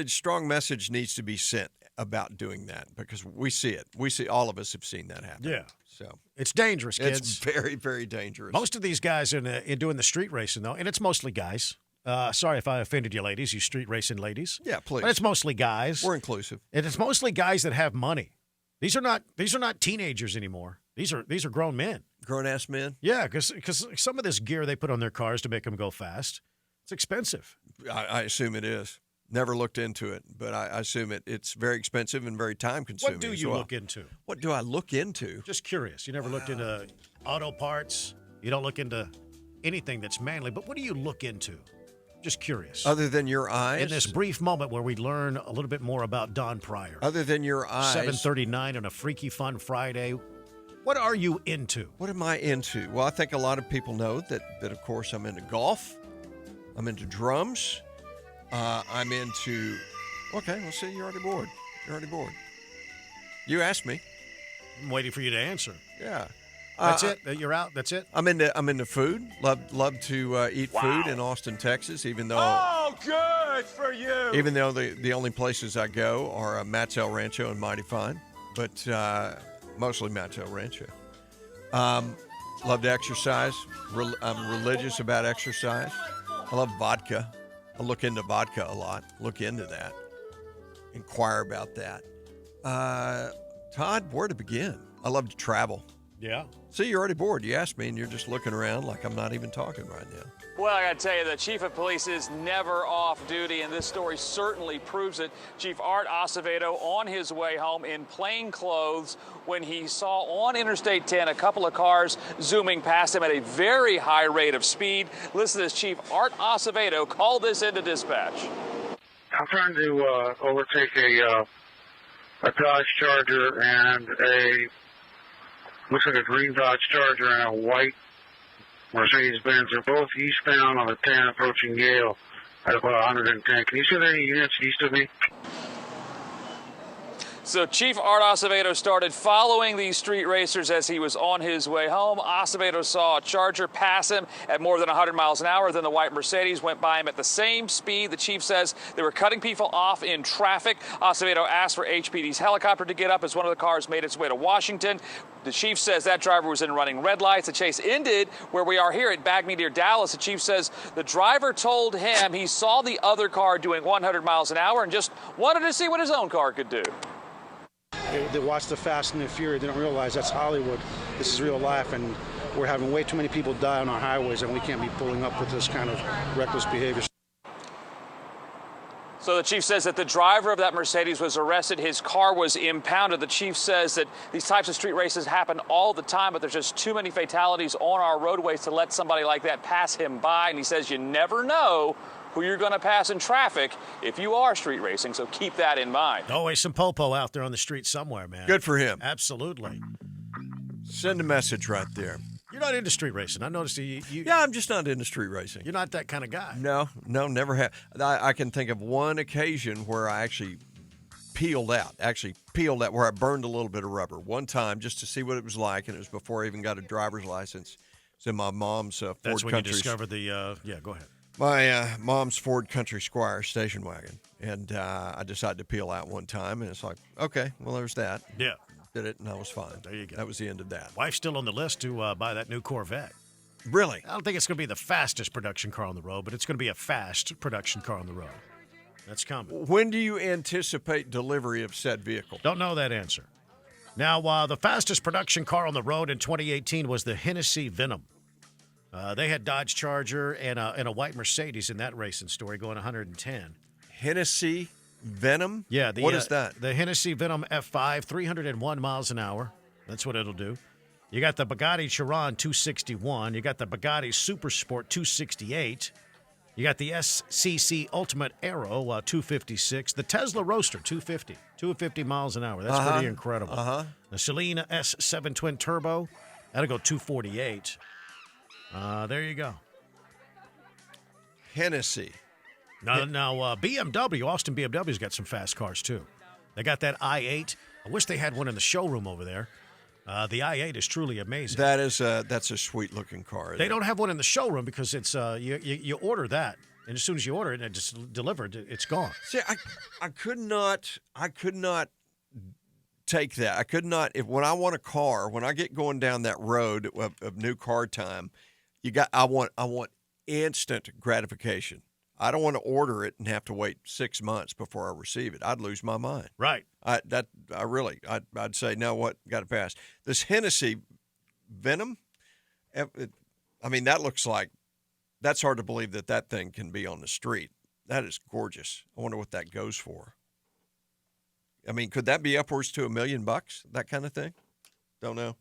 strong message needs to be sent about doing that because we see it. All of us have seen that happen. Yeah. So it's dangerous, kids. It's very, very dangerous. Most of these guys in doing the street racing, though, and it's mostly guys. Sorry if I offended you ladies, you street racing ladies. Yeah, please. But it's mostly guys. We're inclusive. And it's mostly guys that have money. These are not teenagers anymore. These are grown men. Grown-ass men? Yeah, because some of this gear they put on their cars to make them go fast, it's expensive. I assume it is. Never looked into it, but I assume it's very expensive and very time-consuming. What do you look into? What do I look into? Just curious. You never looked into auto parts. You don't look into anything that's manly. But what do you look into? Just curious. Other than your eyes? In this brief moment where we learn a little bit more about Don Pryor. Other than your eyes? 7:39 on a Freaky Fun Friday. What are you into? What am I into? Well, I think a lot of people know that of course, I'm into golf. I'm into drums. I'm into... Okay, well, see, you're already bored. You asked me. I'm waiting for you to answer. Yeah. That's it? You're out? That's it? I'm into food. Love to eat food in Austin, Texas, even though... Oh, good for you! Even though the only places I go are Matt's El Rancho and Mighty Fine, but mostly Matt's El Rancho. Love to exercise. I'm religious about exercise. I love vodka. I look into vodka a lot. Look into that. Inquire about that. Todd, where to begin? I love to travel. Yeah. See, you're already bored. You asked me, and you're just looking around like I'm not even talking right now. Well, I got to tell you, the chief of police is never off duty, and this story certainly proves it. Chief Art Acevedo on his way home in plain clothes when he saw on Interstate 10 a couple of cars zooming past him at a very high rate of speed. Listen to this, Chief Art Acevedo called this into dispatch. I'm trying to overtake a Dodge Charger and looks like a green Dodge Charger and a white Mercedes-Benz. They're both eastbound on the 10 approaching Yale at about 110. Can you see any units east of me? So Chief Art Acevedo started following these street racers as he was on his way home. Acevedo saw a Charger pass him at more than 100 miles an hour. Then the white Mercedes went by him at the same speed. The chief says they were cutting people off in traffic. Acevedo asked for HPD's helicopter to get up as one of the cars made its way to Washington. The chief says that driver was in running red lights. The chase ended where we are here at Bagme near Dallas. The chief says the driver told him he saw the other car doing 100 miles an hour and just wanted to see what his own car could do. They watch the Fast and the Furious. They don't realize that's Hollywood. This is real life, and we're having way too many people die on our highways, and we can't be pulling up with this kind of reckless behavior. So the chief says that the driver of that Mercedes was arrested. His car was impounded. The chief says that these types of street races happen all the time, but there's just too many fatalities on our roadways to let somebody like that pass him by. And he says you never know who you're going to pass in traffic if you are street racing, so keep that in mind. Always some popo out there on the street somewhere, man. Good for him. Absolutely. Send a message right there. You're not into street racing. I noticed you. Yeah, I'm just not into street racing. You're not that kind of guy. No, never have. I can think of one occasion where I actually peeled out, where I burned a little bit of rubber. One time just to see what it was like, and it was before I even got a driver's license. It's in my mom's Ford Country. That's when you discovered the, yeah, go ahead. My mom's Ford Country Squire station wagon, and I decided to peel out one time, and it's like, okay, well, there's that. Yeah. Did it, and I was fine. There you go. That was the end of that. Wife's still on the list to buy that new Corvette. Really? I don't think it's going to be the fastest production car on the road, but it's going to be a fast production car on the road. That's coming. When do you anticipate delivery of said vehicle? Don't know that answer. Now, the fastest production car on the road in 2018 was the Hennessy Venom. They had Dodge Charger and a white Mercedes in that racing story going 110. Hennessy Venom? Yeah. What is that? The Hennessy Venom F5, 301 miles an hour. That's what it'll do. You got the Bugatti Chiron 261. You got the Bugatti Super Sport 268. You got the SCC Ultimate Aero 256. The Tesla Roadster 250 miles an hour. That's pretty incredible. The Selena S7 Twin Turbo, that'll go 248. There you go. Hennessy. Now, BMW, Austin BMW's got some fast cars, too. They got that i8. I wish they had one in the showroom over there. The i8 is truly amazing. That's a sweet-looking car. They don't have one in the showroom because it's you order that. And as soon as you order it and it's delivered, it's gone. See, I could not take that. I could not, when I want a car, when I get going down that road of new car time, I want instant gratification. I don't want to order it and have to wait 6 months before I receive it. I'd lose my mind. Right. I'd say, no, what, got to pass. This Hennessy Venom, that looks like, that's hard to believe that thing can be on the street. That is gorgeous. I wonder what that goes for. I mean, could that be upwards to $1 million, that kind of thing? Don't know.